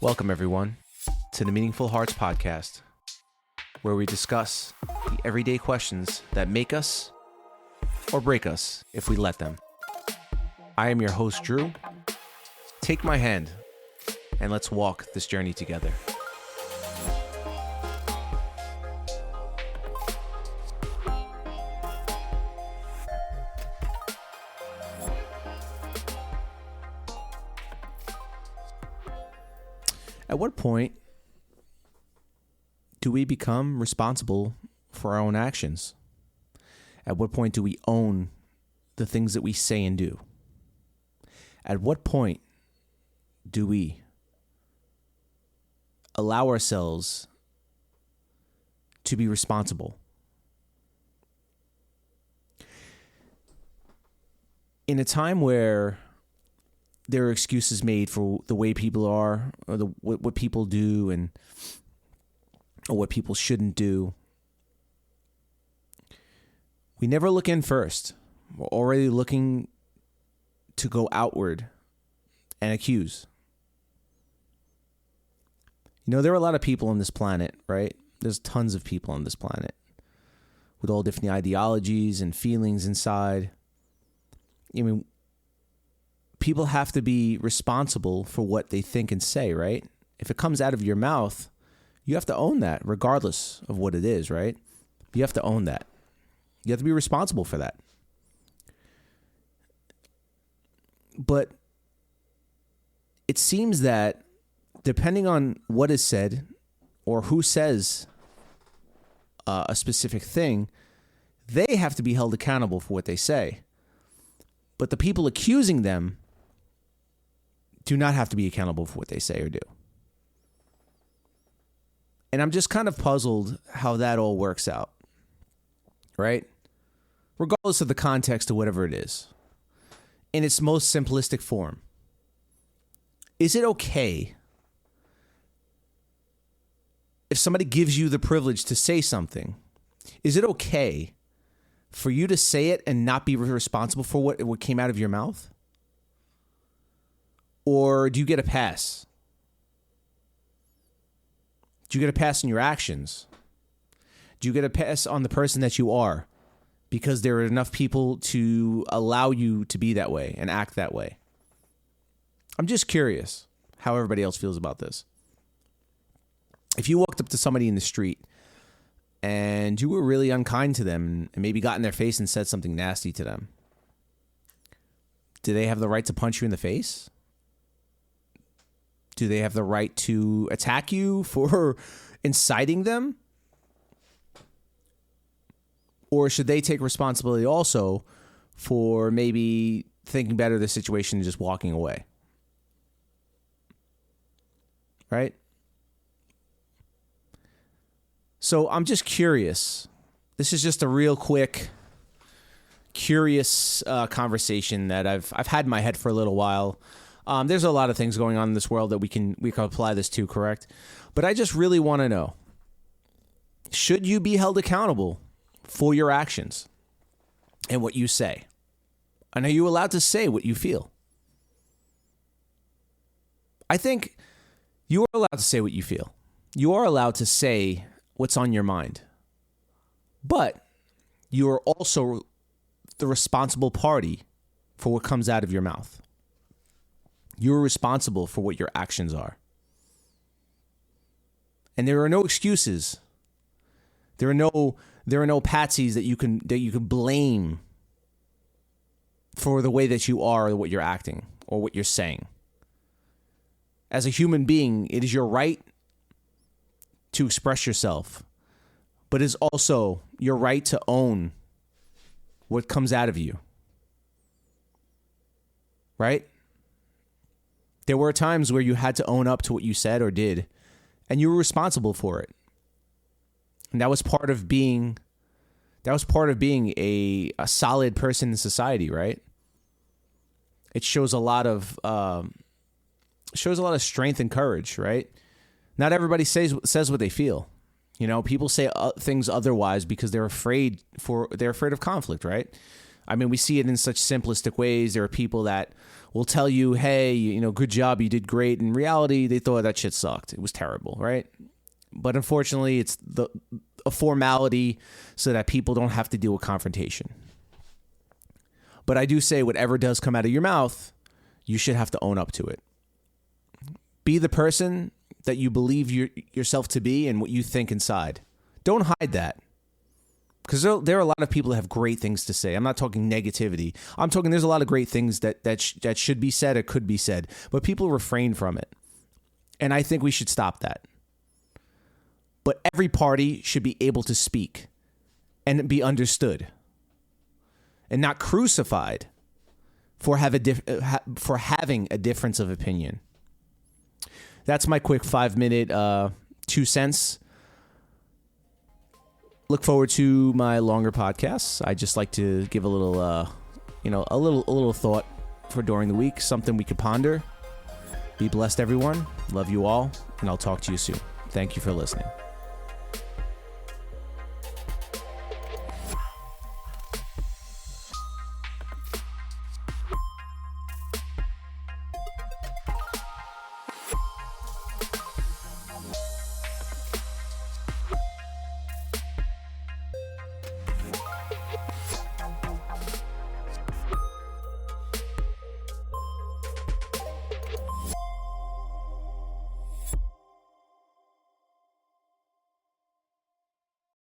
Welcome, everyone, to the Meaningful Hearts Podcast, where we discuss the everyday questions that make us or break us if we let them. I am your host, Drew. Take my hand and let's walk this journey together. At what point do we become responsible for our own actions? At what point do we own the things that we say and do? At what point do we allow ourselves to be responsible? In a time where there are excuses made for the way people are, or what people do, or what people shouldn't do, we never look in first. We're already looking to go outward and accuse. You know, there are a lot of people on this planet, right? There's tons of people on this planet with all different ideologies and feelings inside. I mean, people have to be responsible for what they think and say, right? If it comes out of your mouth, you have to own that regardless of what it is, right? You have to own that. You have to be responsible for that. But it seems that depending on what is said or who says a specific thing, they have to be held accountable for what they say. But the people accusing them do not have to be accountable for what they say or do. And I'm just kind of puzzled how that all works out, right? Regardless of the context of whatever it is, in its most simplistic form. Is it okay if somebody gives you the privilege to say something? Is it okay for you to say it and not be responsible for what came out of your mouth? Or do you get a pass? Do you get a pass on your actions? Do you get a pass on the person that you are? Because there are enough people to allow you to be that way and act that way. I'm just curious how everybody else feels about this. If you walked up to somebody in the street and you were really unkind to them and maybe got in their face and said something nasty to them, do they have the right to punch you in the face? Do they have the right to attack you for inciting them? Or should they take responsibility also for maybe thinking better of the situation and just walking away? Right? So I'm just curious. This is just a real quick, curious conversation that I've had in my head for a little while. There's a lot of things going on in this world that we can apply this to, correct? But I just really want to know, should you be held accountable for your actions and what you say? And are you allowed to say what you feel? I think you are allowed to say what you feel. You are allowed to say what's on your mind. But you are also the responsible party for what comes out of your mouth. You're responsible for what your actions are. And there are no excuses. There are no patsies that you can blame for the way that you are or what you're acting or what you're saying. As a human being, it is your right to express yourself, but it's also your right to own what comes out of you. Right? There were times where you had to own up to what you said or did, and you were responsible for it. And that was part of being a solid person in society, right? It shows a lot of strength and courage, right? Not everybody says what they feel. You know, people say things otherwise because they're afraid of conflict, right? I mean, we see it in such simplistic ways. There are people that will tell you, hey, good job, you did great. In reality, they thought that shit sucked. It was terrible, right? But unfortunately, it's a formality so that people don't have to deal with confrontation. But I do say whatever does come out of your mouth, you should have to own up to it. Be the person that you believe yourself to be and what you think inside. Don't hide that. Because there are a lot of people that have great things to say. I'm not talking negativity. I'm talking there's a lot of great things that should be said or could be said. But people refrain from it. And I think we should stop that. But every party should be able to speak and be understood. And not crucified for having a difference of opinion. That's my quick 5-minute 2 cents. Look forward to my longer podcasts. I just like to give a little, a little thought for during the week, something we could ponder. Be blessed, everyone. Love you all, and I'll talk to you soon. Thank you for listening.